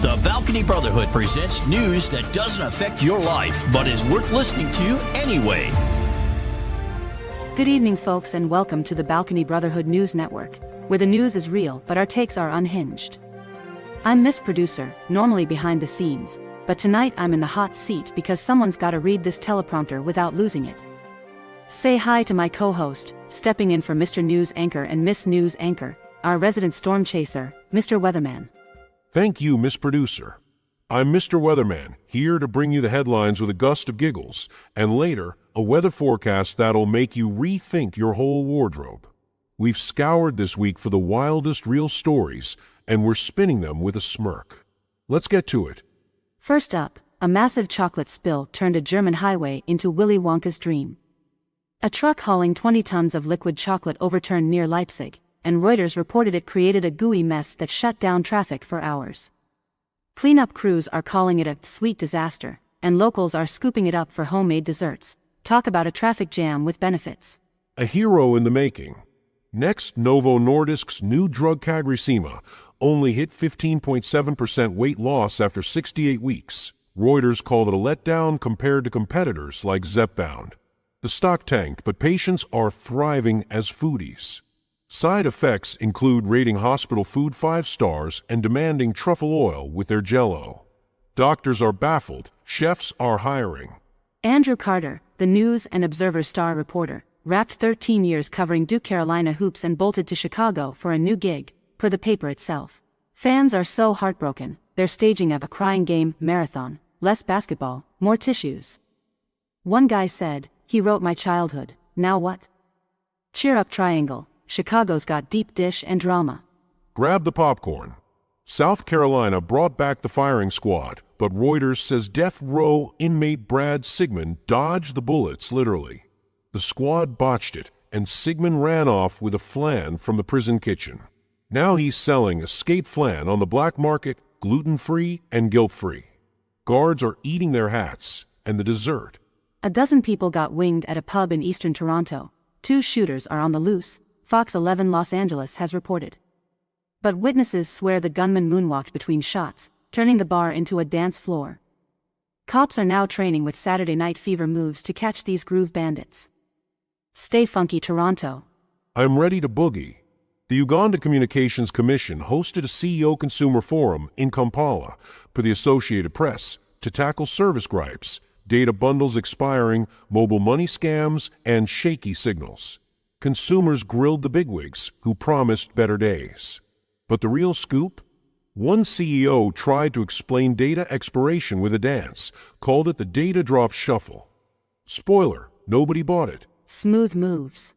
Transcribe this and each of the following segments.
The Balcony Brotherhood presents news that doesn't affect your life, but is worth listening to anyway. Good evening, folks, and welcome to the Balcony Brotherhood News Network, where the news is real, but our takes are unhinged. I'm Miss Producer, normally behind the scenes, but tonight I'm in the hot seat because someone's gotta read this teleprompter without losing it. Say hi to my co-host, stepping in for Mr. News Anchor and Miss News Anchor, our resident storm chaser, Mr. Weatherman. Thank you, Miss Producer. I'm Mr. Weatherman, here to bring you the headlines with a gust of giggles, and later, a weather forecast that'll make you rethink your whole wardrobe. We've scoured this week for the wildest real stories, and we're spinning them with a smirk. Let's get to it. First up, a massive chocolate spill turned a German highway into Willy Wonka's dream. A truck hauling 20 tons of liquid chocolate overturned near Leipzig, and Reuters reported it created a gooey mess that shut down traffic for hours. Cleanup crews are calling it a sweet disaster, and locals are scooping it up for homemade desserts. Talk about a traffic jam with benefits. A hero in the making. Next, Novo Nordisk's new drug CagriSema only hit 15.7% weight loss after 68 weeks. Reuters called it a letdown compared to competitors like Zepbound. The stock tanked, but patients are thriving as foodies. Side effects include rating hospital food 5 stars and demanding truffle oil with their Jell-O. Doctors are baffled. Chefs are hiring. Andrew Carter, the News and Observer star reporter, wrapped 13 years covering Duke Carolina hoops and bolted to Chicago for a new gig, per the paper itself. Fans are so heartbroken, they're staging a crying game marathon, less basketball, more tissues. One guy said, "He wrote my childhood, now what?" Cheer up, Triangle. Chicago's got deep dish and drama. Grab the popcorn. South Carolina brought back the firing squad, but Reuters says death row inmate Brad Sigmund dodged the bullets literally. The squad botched it, and Sigmund ran off with a flan from the prison kitchen. Now he's selling escape flan on the black market, gluten-free and guilt-free. Guards are eating their hats, and the dessert. A dozen people got winged at a pub in eastern Toronto. 2 shooters are on the loose, Fox 11 Los Angeles has reported. But witnesses swear the gunman moonwalked between shots, turning the bar into a dance floor. Cops are now training with Saturday Night Fever moves to catch these groove bandits. Stay funky, Toronto. I'm ready to boogie. The Uganda Communications Commission hosted a CEO consumer forum in Kampala, per the Associated Press, to tackle service gripes, data bundles expiring, mobile money scams, and shaky signals. Consumers grilled the bigwigs, who promised better days. But the real scoop? One CEO tried to explain data expiration with a dance, called it the data drop shuffle. Spoiler, nobody bought it. Smooth moves.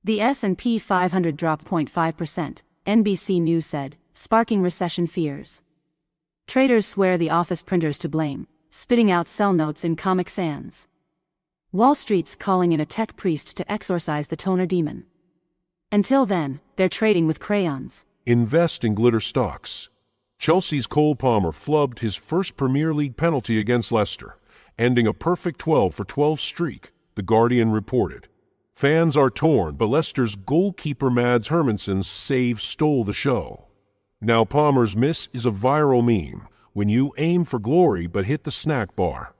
The S&P 500 dropped 0.5%, NBC News said, sparking recession fears. Traders swear the office printers to blame, spitting out sell notes in Comic Sans. Wall Street's calling in a tech priest to exorcise the toner demon. Until then, they're trading with crayons. Invest in glitter stocks. Chelsea's Cole Palmer flubbed his first Premier League penalty against Leicester, ending a perfect 12 for 12 streak, The Guardian reported. Fans are torn, but Leicester's goalkeeper Mads Hermansen's save stole the show. Now Palmer's miss is a viral meme, when you aim for glory but hit the snack bar.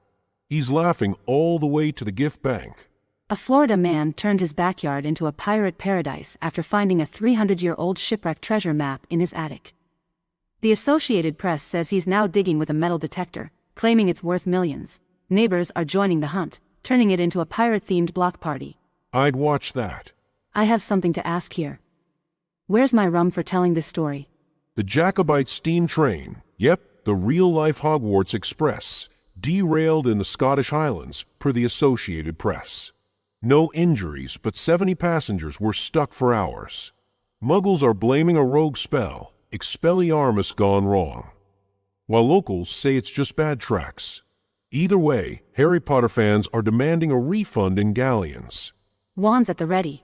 He's laughing all the way to the gift bank. A Florida man turned his backyard into a pirate paradise after finding a 300-year-old shipwrecked treasure map in his attic. The Associated Press says he's now digging with a metal detector, claiming it's worth millions. Neighbors are joining the hunt, turning it into a pirate-themed block party. I'd watch that. I have something to ask here. Where's my rum for telling this story? The Jacobite steam train, yep, the real-life Hogwarts Express, derailed in the Scottish Highlands, per the Associated Press. No injuries, but 70 passengers were stuck for hours. Muggles are blaming a rogue spell, Expelliarmus gone wrong, while locals say it's just bad tracks. Either way, Harry Potter fans are demanding a refund in galleons. Wands at the ready.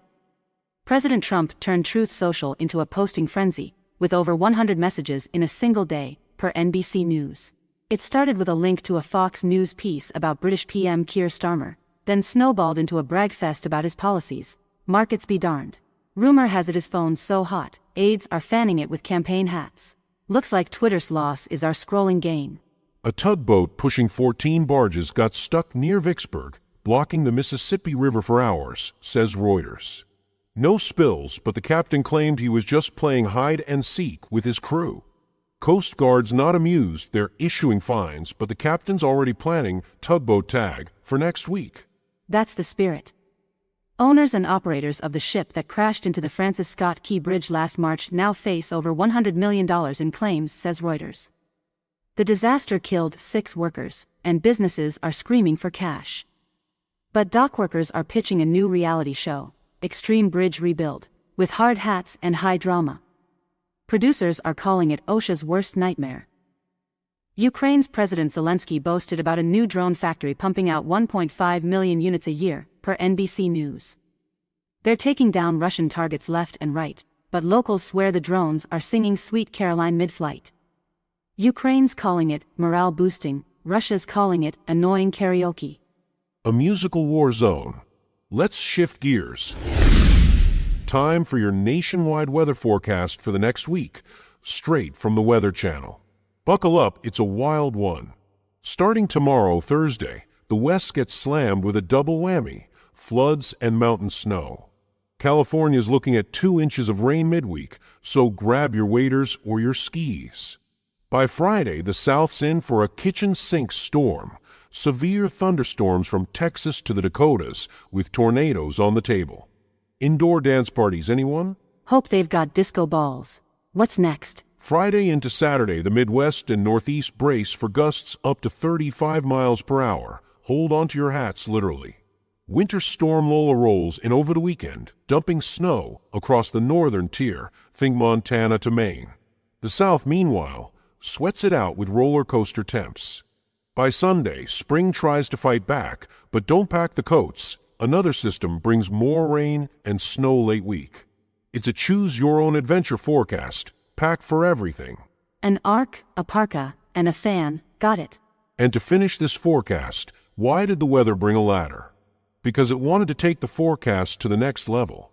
President Trump turned Truth Social into a posting frenzy, with over 100 messages in a single day, per NBC News. It started with a link to a Fox News piece about British PM Keir Starmer, then snowballed into a bragfest about his policies. Markets be darned. Rumor has it his phone's so hot, aides are fanning it with campaign hats. Looks like Twitter's loss is our scrolling gain. A tugboat pushing 14 barges got stuck near Vicksburg, blocking the Mississippi River for hours, says Reuters. No spills, but the captain claimed he was just playing hide and seek with his crew. Coast Guard's not amused, they're issuing fines, but the captain's already planning tugboat tag for next week. That's the spirit. Owners and operators of the ship that crashed into the Francis Scott Key Bridge last March now face over $100 million in claims, says Reuters. The disaster killed 6 workers, and businesses are screaming for cash. But dockworkers are pitching a new reality show, Extreme Bridge Rebuild, with hard hats and high drama. Producers are calling it OSHA's worst nightmare. Ukraine's President Zelensky boasted about a new drone factory pumping out 1.5 million units a year, per NBC News. They're taking down Russian targets left and right, but locals swear the drones are singing Sweet Caroline mid-flight. Ukraine's calling it morale-boosting, Russia's calling it annoying karaoke. A musical war zone. Let's shift gears. Time for your nationwide weather forecast for the next week, straight from the Weather Channel. Buckle up, it's a wild one. Starting tomorrow, Thursday, the West gets slammed with a double whammy, floods and mountain snow. California's looking at 2 inches of rain midweek, so grab your waders or your skis. By Friday, the South's in for a kitchen sink storm. Severe thunderstorms from Texas to the Dakotas, with tornadoes on the table. Indoor dance parties, anyone? Hope they've got disco balls. What's next? Friday into Saturday, the Midwest and Northeast brace for gusts up to 35 miles per hour. Hold on to your hats, literally. Winter storm Lola rolls in over the weekend, dumping snow across the northern tier, think Montana to Maine. The South, meanwhile, sweats it out with roller coaster temps. By Sunday, spring tries to fight back, but don't pack the coats. Another system brings more rain and snow late week. It's a choose-your-own-adventure forecast. Pack for everything. An ark, a parka, and a fan, got it. And to finish this forecast, why did the weather bring a ladder? Because it wanted to take the forecast to the next level.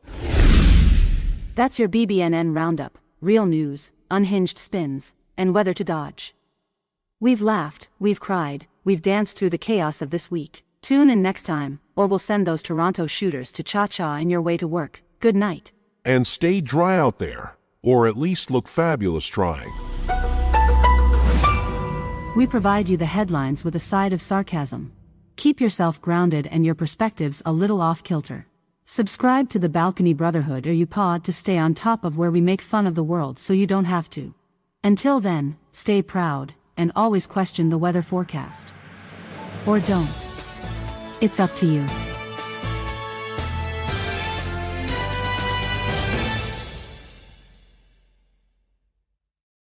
That's your BBNN roundup, real news, unhinged spins, and weather to dodge. We've laughed, we've cried, we've danced through the chaos of this week. Tune in next time, or we'll send those Toronto shooters to cha-cha in your way to work. Good night. And stay dry out there, or at least look fabulous trying. We provide you the headlines with a side of sarcasm. Keep yourself grounded and your perspectives a little off-kilter. Subscribe to the Balcony Brotherhood or UPod to stay on top of where we make fun of the world so you don't have to. Until then, stay proud, and always question the weather forecast. Or don't. It's up to you.